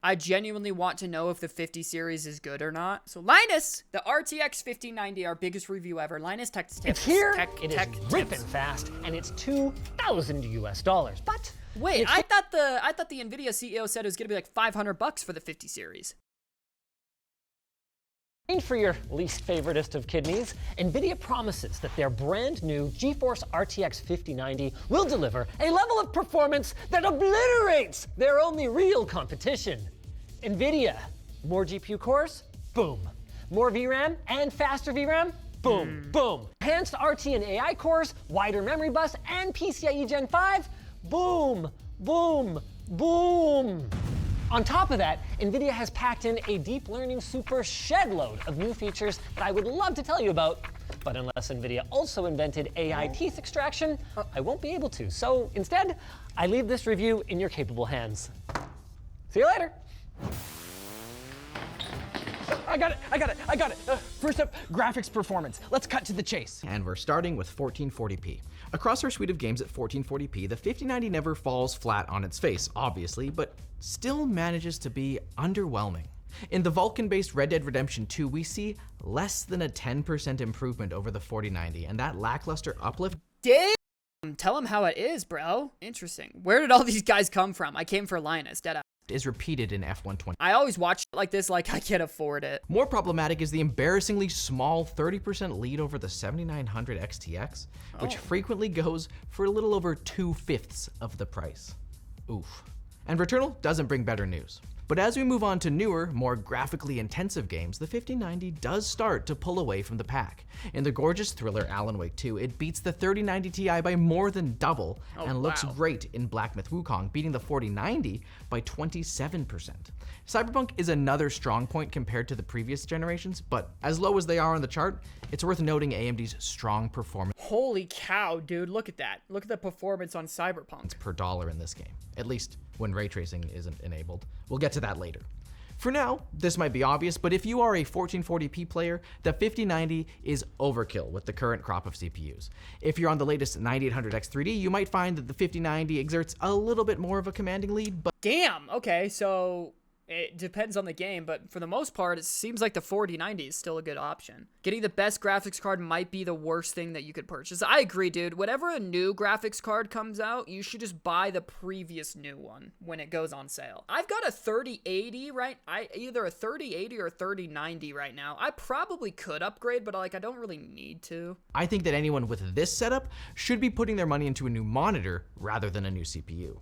I genuinely want to know if the 50 series is good or not. So Linus, the RTX 5090, our biggest review ever. Linus, tech tips. It's here, It is ripping fast, and it's $2,000 US. But wait, I thought the Nvidia CEO said it was gonna be like $500 for the 50 series. For your least favoriteest of kidneys, Nvidia promises that their brand new GeForce RTX 5090 will deliver a level of performance that obliterates their only real competition. Nvidia, more GPU cores? Boom. More VRAM and faster VRAM? Boom, boom. Enhanced RT and AI cores, wider memory bus, and PCIe Gen 5? Boom, boom, boom. On top of that, Nvidia has packed in a deep learning super shed load of new features that I would love to tell you about, but unless Nvidia also invented AI teeth extraction, I won't be able to. So instead, I leave this review in your capable hands. See you later. I got it. First up, graphics performance. Let's cut to the chase. And we're starting with 1440p. Across our suite of games at 1440p, the 5090 never falls flat on its face, obviously, but still manages to be underwhelming. In the Vulkan-based Red Dead Redemption 2, we see less than a 10% improvement over the 4090, and that lackluster uplift. Damn! Tell him how it is, bro. Interesting. Where did all these guys come from? I came for Linus, dead is repeated in F120. I always watch it like this, like I can't afford it. More problematic is the embarrassingly small 30% lead over the 7900 XTX, which frequently goes for a little over 2/5 of the price. Oof. And Returnal doesn't bring better news. But as we move on to newer, more graphically intensive games, the 5090 does start to pull away from the pack. In the gorgeous thriller Alan Wake 2, it beats the 3090 Ti by more than double and looks great in Black Myth Wukong, beating the 4090 by 27%. Cyberpunk is another strong point compared to the previous generations, but as low as they are on the chart, it's worth noting AMD's strong performance. Holy cow, dude, look at that. Look at the performance on Cyberpunk. Per dollar in this game, at least when ray tracing isn't enabled. We'll get to that later. For now, this might be obvious, but if you are a 1440p player, the 5090 is overkill with the current crop of CPUs. If you're on the latest 9800X3D, you might find that the 5090 exerts a little bit more of a commanding lead, but damn, okay, so it depends on the game, but for the most part, it seems like the 4090 is still a good option. Getting the best graphics card might be the worst thing that you could purchase. I agree, dude. Whenever a new graphics card comes out, you should just buy the previous new one when it goes on sale. I've got a 3080 either a 3080 or 3090 right now. I probably could upgrade, but like I don't really need to. I think that anyone with this setup should be putting their money into a new monitor rather than a new CPU.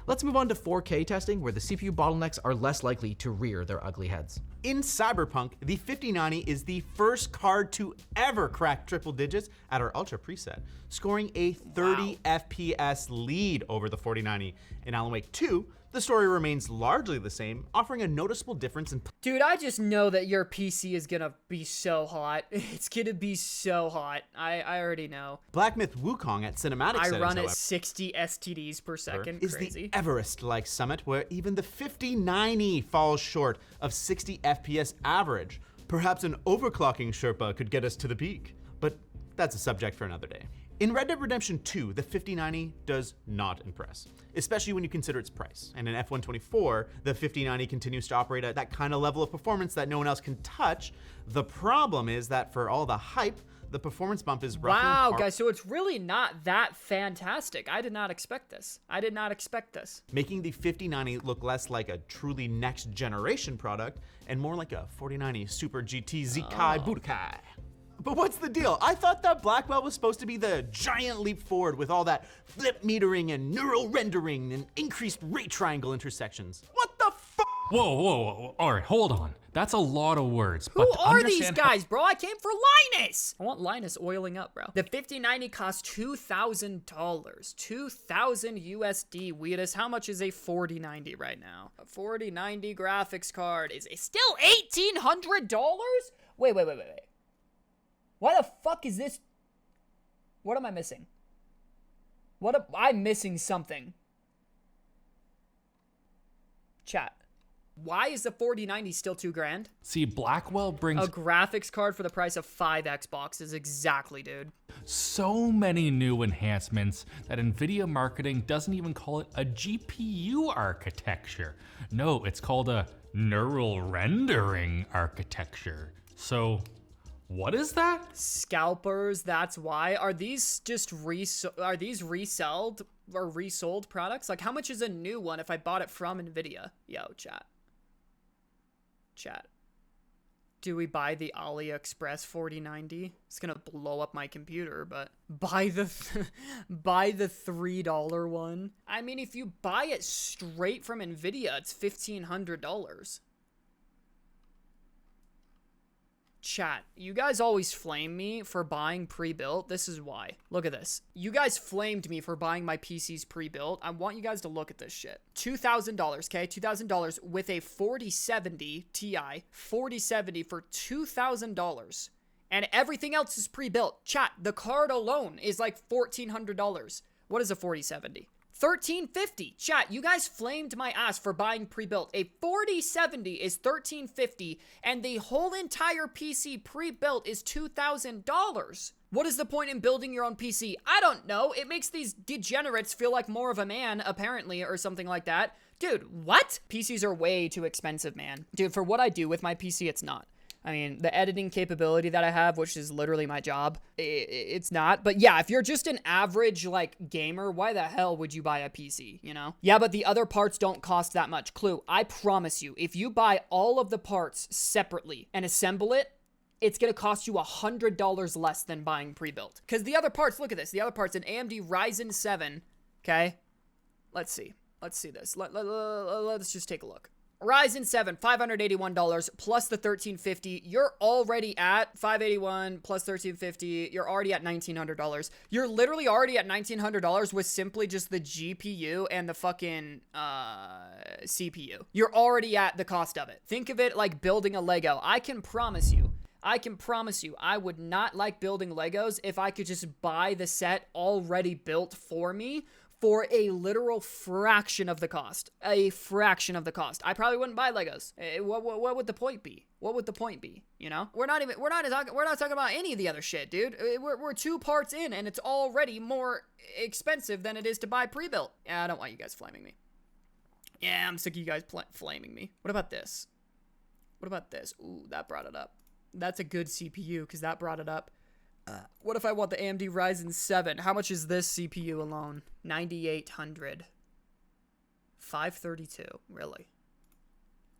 Let's move on to 4K testing, where the CPU bottlenecks are less likely to rear their ugly heads. In Cyberpunk, the 5090 is the first card to ever crack triple digits at our Ultra preset, scoring a 30 FPS lead over the 4090. In Alan Wake 2, the story remains largely the same, offering a noticeable difference in... Dude, I just know that your PC is gonna be so hot. It's gonna be so hot. I already know. Black Myth Wukong at cinematic settings, I run however, at 60 STDs per second. is Crazy. the Everest-like summit where even the 5090 falls short of 60 FPS average. Perhaps an overclocking Sherpa could get us to the peak, but that's a subject for another day. In Red Dead Redemption 2, the 5090 does not impress, especially when you consider its price. And in F124, the 5090 continues to operate at that kind of level of performance that no one else can touch. The problem is that for all the hype, the performance bump is roughly... Wow, guys, so it's really not that fantastic. I did not expect this. Making the 5090 look less like a truly next generation product and more like a 4090 Super GT Zikai Budokai. But what's the deal? I thought that Blackwell was supposed to be the giant leap forward with all that flip metering and neural rendering and increased ray triangle intersections. What the fuck? Whoa. All right, hold on. That's a lot of words. Who are these guys, bro? I came for Linus. I want Linus oiling up, bro. The 5090 costs $2,000. 2,000 USD. Weedus, how much is a 4090 right now? A 4090 graphics card is still $1,800? Wait. Why the fuck is this? What am I missing? I'm missing something. Chat. Why is the 4090 still $2,000? See, Blackwell brings A graphics card for the price of 5 Xboxes. Exactly, dude. so many new enhancements that Nvidia marketing doesn't even call it a GPU architecture. No, it's called a neural rendering architecture. So, what is that? Scalpers, that's why. Are these just resold or resold products? Like, how much is a new one if I bought it from Nvidia? Yo, chat. Do we buy the AliExpress 4090? It's gonna blow up my computer, but buy the $3 one. I mean, if you buy it straight from Nvidia, it's $1,500. Chat, you guys always flame me for buying pre-built. This is why. Look at this. You guys flamed me for buying my PCs pre-built. I want you guys to look at this shit. $2,000, okay? $2,000 with a 4070 Ti. 4070 for $2,000. And everything else is pre-built. Chat, the card alone is like $1,400. What is a 4070? $1,350. Chat, you guys flamed my ass for buying pre-built. A 4070 is $1,350, and the whole entire PC pre-built is $2,000. What is the point in building your own PC? I don't know. It makes these degenerates feel like more of a man, apparently, or something like that. Dude, what? PCs are way too expensive, man. Dude, for what I do with my PC, it's not. I mean, the editing capability that I have, which is literally my job, it's not. But yeah, if you're just an average, like, gamer, why the hell would you buy a PC, you know? Yeah, but the other parts don't cost that much. Clue, I promise you, if you buy all of the parts separately and assemble it, it's going to cost you $100 less than buying pre-built. Because the other parts, look at this. The other parts, an AMD Ryzen 7, okay? Let's see. Let's see this. Let's just take a look. Ryzen 7, $581 plus the $1,350. You're already at $581 plus $1,350. You're already at $1,900. You're literally already at $1,900 with simply just the GPU and the fucking CPU. You're already at the cost of it. Think of it like building a Lego. I can promise you, I would not like building Legos if I could just buy the set already built for me for a literal fraction of the cost. A fraction of the cost. I probably wouldn't buy Legos. What would the point be? What would the point be? You know? We're not talking about any of the other shit, dude. We're 2 parts in, and it's already more expensive than it is to buy pre-built. Yeah, I don't want you guys flaming me. Yeah, I'm sick of you guys flaming me. What about this? What about this? Ooh, that brought it up. That's a good CPU, because that brought it up. What if I want the AMD Ryzen 7? How much is this CPU alone? 9,800. 532. Really?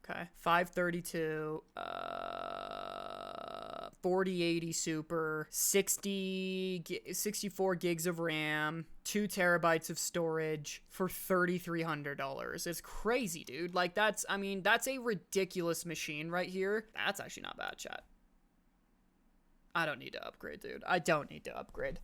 Okay. 532. 4080 Super. 64 gigs of RAM. 2 terabytes of storage for $3,300. It's crazy, dude. Like, that's a ridiculous machine right here. That's actually not bad, chat. I don't need to upgrade, dude. I don't need to upgrade.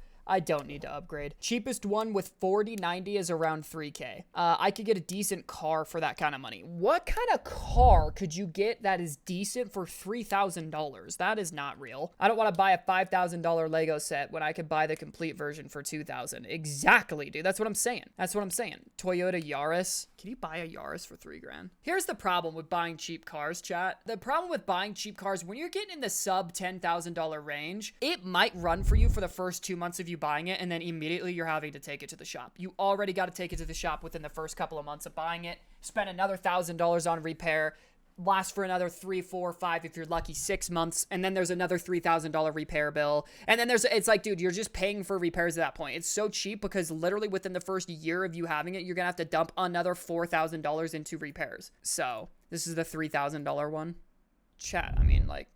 Cheapest one with 4090 is around $3K. I could get a decent car for that kind of money. What kind of car could you get that is decent for $3,000? That is not real. I don't want to buy a $5,000 Lego set when I could buy the complete version for $2,000. Exactly, dude. That's what I'm saying. Toyota Yaris. Can you buy a Yaris for $3,000? Here's the problem with buying cheap cars, chat. The problem with buying cheap cars, when you're getting in the sub $10,000 range, it might run for you for the first 2 months of you buying it, and then immediately you're having to take it to the shop. You already got to take it to the shop within the first couple of months of buying it, spend another $1,000 on repair, last for another 3, 4, 5, if you're lucky, 6 months, and then there's another $3,000 repair bill, and then it's like, dude, you're just paying for repairs at that point. It's so cheap because literally within the first year of you having it, you're gonna have to dump another $4,000 into repairs. So this is the $3,000 one. Chat, I mean, like,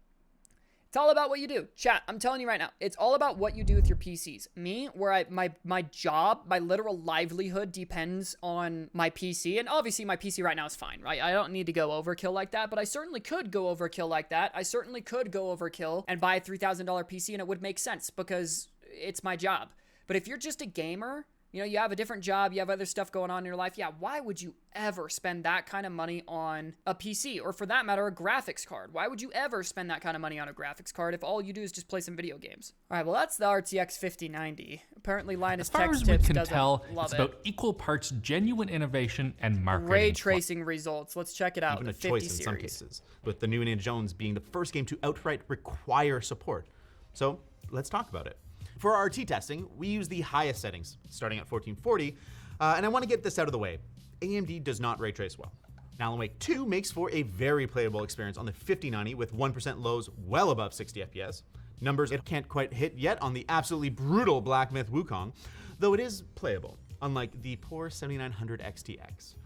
it's all about what you do. Chat, I'm telling you right now, it's all about what you do with your PCs. Me, where my job, my literal livelihood depends on my PC, and obviously my PC right now is fine, right? I don't need to go overkill like that, but I certainly could go overkill like that. I certainly could go overkill and buy a $3,000 PC, and it would make sense because it's my job. But if you're just a gamer, You know, you have a different job, you have other stuff going on in your life. Yeah, why would you ever spend that kind of money on a PC, or for that matter, a graphics card? Why would you ever spend that kind of money on a graphics card if all you do is just play some video games? All right, well, that's the RTX 5090. Apparently, Linus As far Tech as we Tips can doesn't tell, love it's it. about equal parts genuine innovation and marketing. Ray tracing results. Let's check it out. Even The a 50 choice in series. some cases, with the new Indiana Jones being the first game to outright require support. So let's talk about it. For our RT testing, we use the highest settings, starting at 1440, and I want to get this out of the way. AMD does not ray trace well. Alan Wake 2 makes for a very playable experience on the 5090 with 1% lows well above 60 FPS. Numbers it can't quite hit yet on the absolutely brutal Black Myth Wukong, though it is playable, unlike the poor 7900 XTX.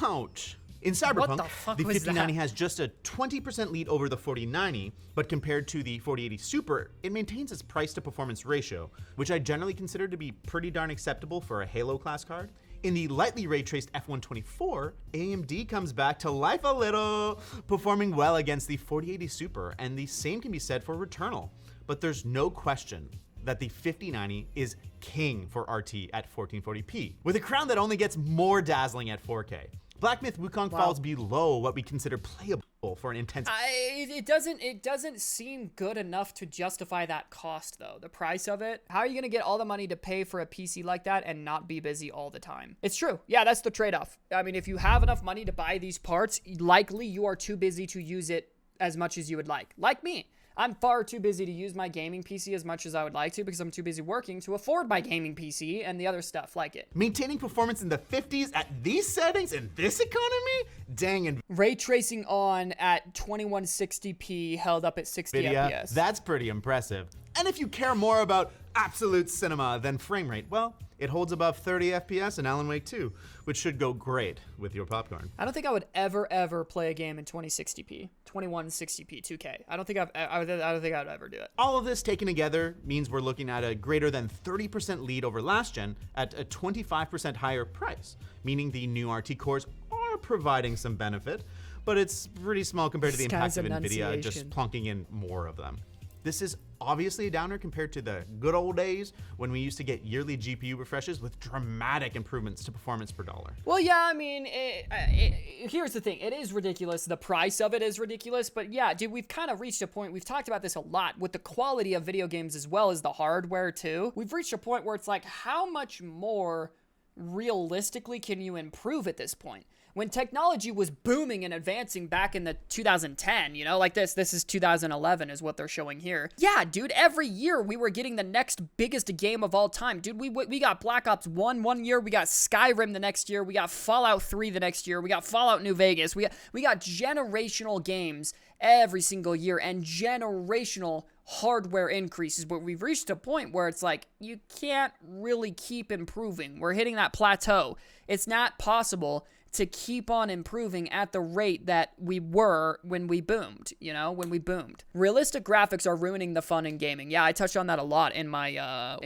Ouch! In Cyberpunk, the fuck the was 5090 that? has just a 20% lead over the 4090, but compared to the 4080 Super, it maintains its price to performance ratio, which I generally consider to be pretty darn acceptable for a Halo class card. In the lightly ray traced F124, AMD comes back to life a little, performing well against the 4080 Super, and the same can be said for Returnal. But there's no question that the 5090 is king for RT at 1440p, with a crown that only gets more dazzling at 4K. Black Myth Wukong falls below what we consider playable for an intense. It doesn't seem good enough to justify that cost, though. The price of it. How are you gonna get all the money to pay for a PC like that and not be busy all the time? It's true. Yeah, that's the trade-off. I mean, if you have enough money to buy these parts, likely you are too busy to use it as much as you would like. Like me. I'm far too busy to use my gaming PC as much as I would like to because I'm too busy working to afford my gaming PC and the other stuff like it. Maintaining performance in the 50s at these settings in this economy? Dang, Ray tracing on at 2160p held up at 60 Nvidia, FPS. that's pretty impressive. And if you care more about absolute cinema than frame rate, well, it holds above 30 FPS in Alan Wake 2, which should go great with your popcorn. I don't think I would ever play a game in 2060p, 2160p, 2K. I don't think I would ever do it. All of this taken together means we're looking at a greater than 30% lead over last gen at a 25% higher price, meaning the new RT cores are providing some benefit, but it's pretty small compared to the This impact guy's of Nvidia enunciation. just plunking in more of them. This is obviously a downer compared to the good old days when we used to get yearly GPU refreshes with dramatic improvements to performance per dollar. Well, yeah, I mean, here's the thing. It is ridiculous. The price of it is ridiculous. But yeah, dude, we've kind of reached a point. We've talked about this a lot with the quality of video games as well as the hardware, too. We've reached a point where it's like, how much more realistically can you improve at this point? When technology was booming and advancing back in the 2010, you know, like this is 2011 is what they're showing here. Yeah, dude, every year we were getting the next biggest game of all time. Dude, we got Black Ops 1 one year, we got Skyrim the next year, we got Fallout 3 the next year, we got Fallout New Vegas. We got generational games every single year and generational hardware increases, but we've reached a point where it's like you can't really keep improving. We're hitting that plateau. It's not possible to keep on improving at the rate that we were when we boomed, you know, when we boomed. Realistic graphics are ruining the fun in gaming. Yeah, I touched on that a lot in my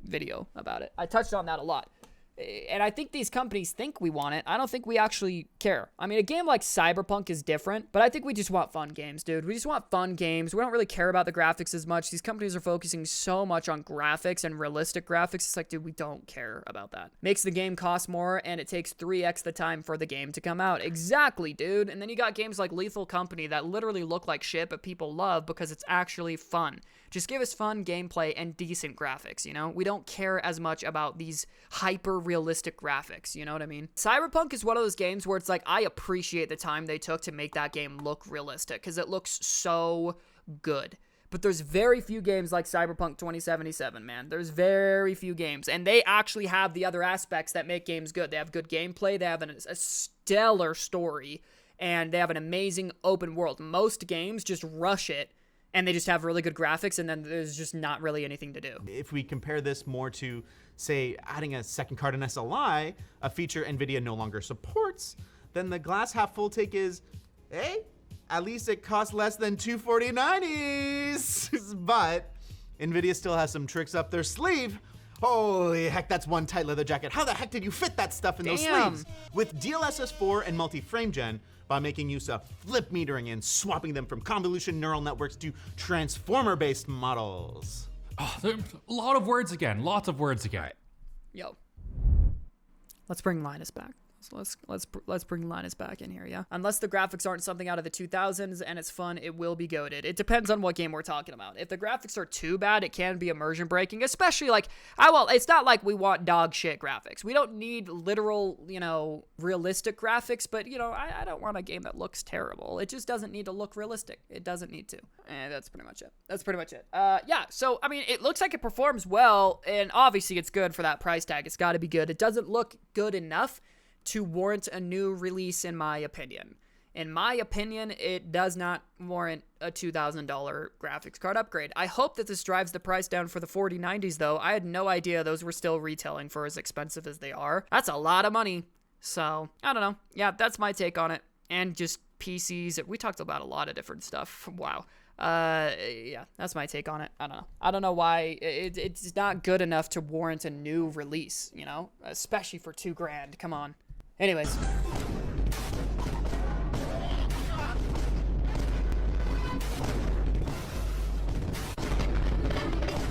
video about it. I touched on that a lot. And I think these companies think we want it. I don't think we actually care. I mean, a game like Cyberpunk is different, but I think we just want fun games, dude. We just want fun games. We don't really care about the graphics as much. These companies are focusing so much on graphics and realistic graphics. It's like, dude, we don't care about that. Makes the game cost more, and it takes 3x the time for the game to come out. Exactly, dude. And then you got games like Lethal Company that literally look like shit, but people love because it's actually fun. Just give us fun gameplay and decent graphics, you know? We don't care as much about these hyper-realistic graphics, you know what I mean? Cyberpunk is one of those games where it's like, I appreciate the time they took to make that game look realistic, because it looks so good. But there's very few games like Cyberpunk 2077, man. There's very few games, and they actually have the other aspects that make games good. They have good gameplay, they have a stellar story, and they have an amazing open world. Most games just rush it, and they just have really good graphics, and then there's just not really anything to do. If we compare this more to, say, adding a second card in SLI, a feature Nvidia no longer supports, then the glass half full take is, hey, at least it costs less than 24090s. But Nvidia still has some tricks up their sleeve. Holy heck, that's one tight leather jacket. How the heck did you fit that stuff in those sleeves? With DLSS4 and multi-frame gen, by making use of flip metering and swapping them from convolution neural networks to transformer-based models. Oh, there, a lot of words again, lots of words again. Yo. Let's bring Linus back. So let's bring Linus back in here, yeah? Unless the graphics aren't something out of the 2000s and it's fun, it will be goated. It depends on what game we're talking about. If the graphics are too bad, it can be immersion breaking, especially like, it's not like we want dog shit graphics. We don't need literal, you know, realistic graphics, but, you know, I don't want a game that looks terrible. It just doesn't need to look realistic. It doesn't need to. And that's pretty much it. Yeah, so, I mean, it looks like it performs well, and obviously it's good for that price tag. It's got to be good. It doesn't look good enough to warrant a new release, in my opinion. In my opinion, it does not warrant a $2,000 graphics card upgrade. I hope that this drives the price down for the 4090s, though. I had no idea those were still retailing for as expensive as they are. That's a lot of money. So, I don't know. Yeah, that's my take on it. And just PCs. We talked about a lot of different stuff. Wow. Yeah, that's my take on it. I don't know. I don't know why it's not good enough to warrant a new release, you know? Especially for $2,000. Come on. Anyways,